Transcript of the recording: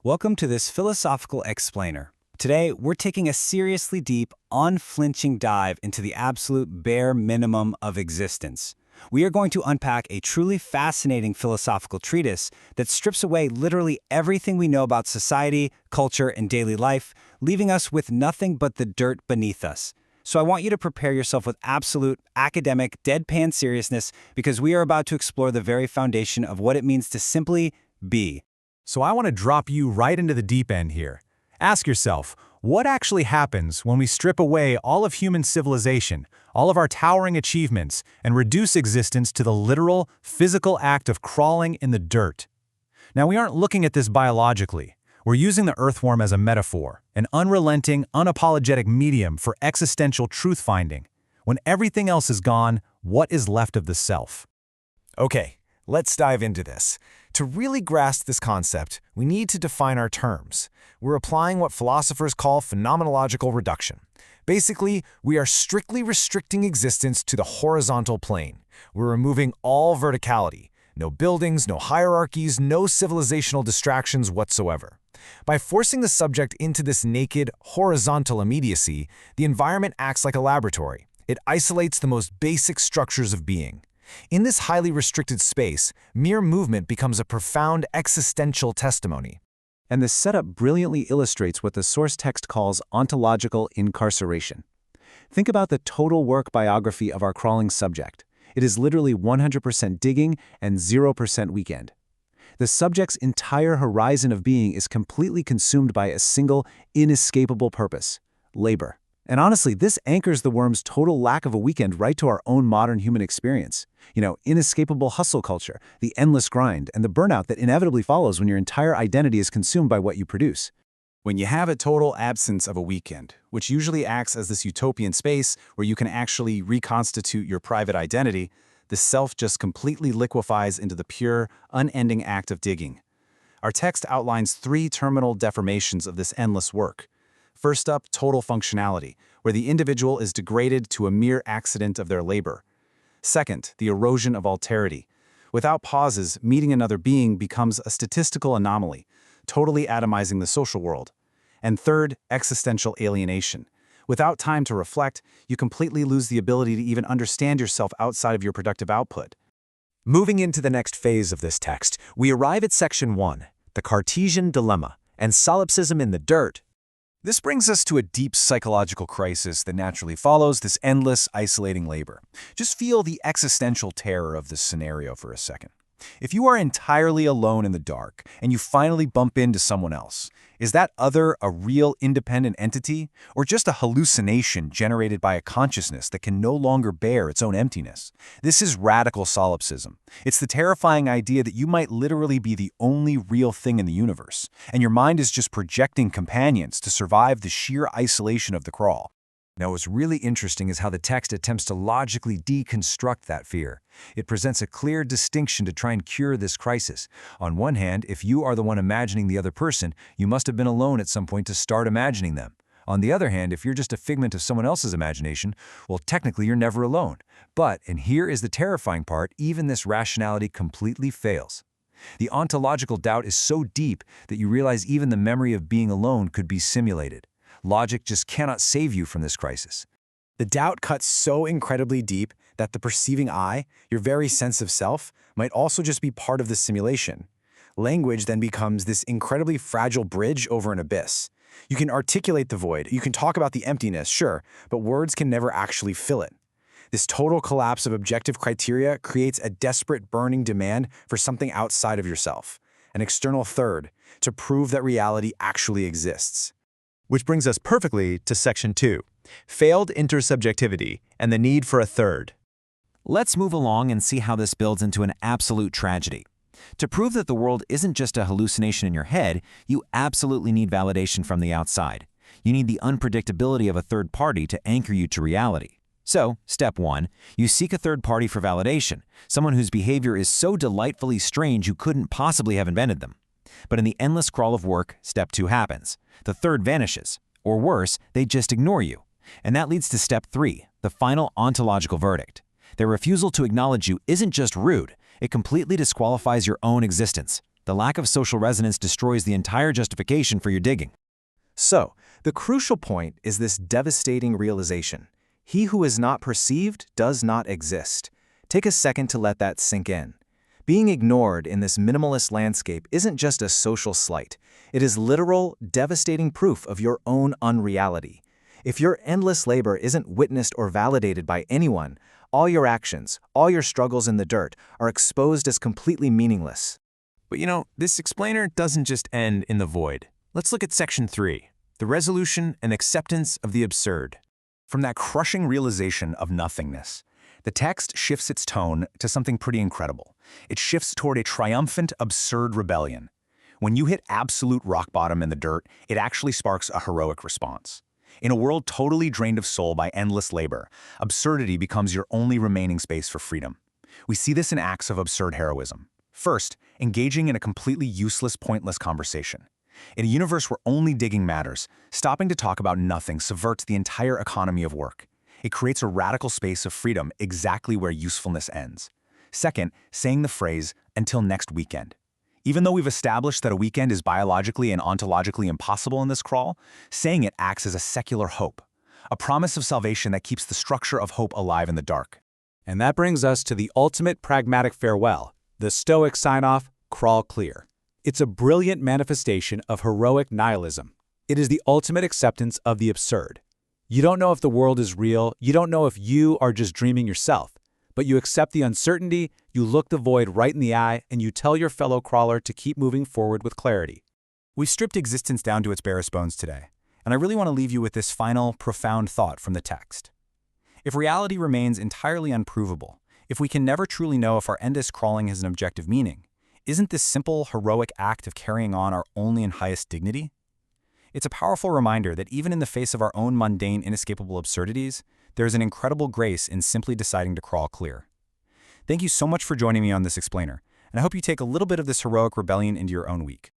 Welcome to this philosophical explainer. Today, we're taking a seriously deep, unflinching dive into the absolute bare minimum of existence. We are going to unpack a truly fascinating philosophical treatise that strips away literally everything we know about society, culture, and daily life, leaving us with nothing but the dirt beneath us. So I want you to prepare yourself with absolute, academic, deadpan seriousness because we are about to explore the very foundation of what it means to simply be. So I want to drop you right into the deep end here. Ask yourself, what actually happens when we strip away all of human civilization, all of our towering achievements, and reduce existence to the literal, physical act of crawling in the dirt? Now, we aren't looking at this biologically. We're using the earthworm as a metaphor, an unrelenting, unapologetic medium for existential truth-finding. When everything else is gone, what is left of the self? Okay, let's dive into this. To really grasp this concept, we need to define our terms. We're applying what philosophers call phenomenological reduction. Basically, we are strictly restricting existence to the horizontal plane. We're removing all verticality. No buildings, no hierarchies, no civilizational distractions whatsoever. By forcing the subject into this naked, horizontal immediacy, the environment acts like a laboratory. It isolates the most basic structures of being. In this highly restricted space, mere movement becomes a profound existential testimony. And this setup brilliantly illustrates what the source text calls ontological incarceration. Think about the total work biography of our crawling subject. It is literally 100% digging and 0% weekend. The subject's entire horizon of being is completely consumed by a single, inescapable purpose: labor. And honestly, this anchors the worm's total lack of a weekend right to our own modern human experience. Inescapable hustle culture, the endless grind, and the burnout that inevitably follows when your entire identity is consumed by what you produce. When you have a total absence of a weekend, which usually acts as this utopian space where you can actually reconstitute your private identity, the self just completely liquefies into the pure, unending act of digging. Our text outlines three terminal deformations of this endless work. First up, total functionality, where the individual is degraded to a mere accident of their labor. Second, the erosion of alterity. Without pauses, meeting another being becomes a statistical anomaly, totally atomizing the social world. And third, existential alienation. Without time to reflect, you completely lose the ability to even understand yourself outside of your productive output. Moving into the next phase of this text, we arrive at section 1, the Cartesian dilemma, and solipsism in the dirt. This brings us to a deep psychological crisis that naturally follows this endless, isolating labor. Just feel the existential terror of this scenario for a second. If you are entirely alone in the dark and you finally bump into someone else, is that other a real independent entity or just a hallucination generated by a consciousness that can no longer bear its own emptiness? This is radical solipsism. It's the terrifying idea that you might literally be the only real thing in the universe, and your mind is just projecting companions to survive the sheer isolation of the crawl. Now, what's really interesting is how the text attempts to logically deconstruct that fear. It presents a clear distinction to try and cure this crisis. On one hand, if you are the one imagining the other person, you must have been alone at some point to start imagining them. On the other hand, if you're just a figment of someone else's imagination, well, technically you're never alone. But, and here is the terrifying part, even this rationality completely fails. The ontological doubt is so deep that you realize even the memory of being alone could be simulated. Logic just cannot save you from this crisis. The doubt cuts so incredibly deep that the perceiving I, your very sense of self, might also just be part of the simulation. Language then becomes this incredibly fragile bridge over an abyss. You can articulate the void, you can talk about the emptiness, sure, but words can never actually fill it. This total collapse of objective criteria creates a desperate burning demand for something outside of yourself, an external third, to prove that reality actually exists. Which brings us perfectly to section 2, failed intersubjectivity and the need for a third. Let's move along and see how this builds into an absolute tragedy. To prove that the world isn't just a hallucination in your head, you absolutely need validation from the outside. You need the unpredictability of a third party to anchor you to reality. So, step 1, you seek a third party for validation, someone whose behavior is so delightfully strange you couldn't possibly have invented them. But in the endless crawl of work, step 2 happens. The third vanishes. Or worse, they just ignore you. And that leads to step 3, the final ontological verdict. Their refusal to acknowledge you isn't just rude, it completely disqualifies your own existence. The lack of social resonance destroys the entire justification for your digging. So, the crucial point is this devastating realization. He who is not perceived does not exist. Take a second to let that sink in. Being ignored in this minimalist landscape isn't just a social slight. It is literal, devastating proof of your own unreality. If your endless labor isn't witnessed or validated by anyone, all your actions, all your struggles in the dirt, are exposed as completely meaningless. But this explainer doesn't just end in the void. Let's look at Section 3, the resolution and acceptance of the absurd. From that crushing realization of nothingness, the text shifts its tone to something pretty incredible. It shifts toward a triumphant, absurd rebellion. When you hit absolute rock bottom in the dirt, it actually sparks a heroic response. In a world totally drained of soul by endless labor, absurdity becomes your only remaining space for freedom. We see this in acts of absurd heroism. First, engaging in a completely useless, pointless conversation. In a universe where only digging matters, stopping to talk about nothing subverts the entire economy of work. It creates a radical space of freedom exactly where usefulness ends. Second, saying the phrase, "until next weekend." Even though we've established that a weekend is biologically and ontologically impossible in this crawl, saying it acts as a secular hope, a promise of salvation that keeps the structure of hope alive in the dark. And that brings us to the ultimate pragmatic farewell, the Stoic sign-off, crawl clear. It's a brilliant manifestation of heroic nihilism. It is the ultimate acceptance of the absurd. You don't know if the world is real, you don't know if you are just dreaming yourself, but you accept the uncertainty, you look the void right in the eye, and you tell your fellow crawler to keep moving forward with clarity. We've stripped existence down to its barest bones today, and I really want to leave you with this final, profound thought from the text. If reality remains entirely unprovable, if we can never truly know if our endless crawling has an objective meaning, isn't this simple, heroic act of carrying on our only and highest dignity? It's a powerful reminder that even in the face of our own mundane, inescapable absurdities, there is an incredible grace in simply deciding to crawl clear. Thank you so much for joining me on this explainer, and I hope you take a little bit of this heroic rebellion into your own week.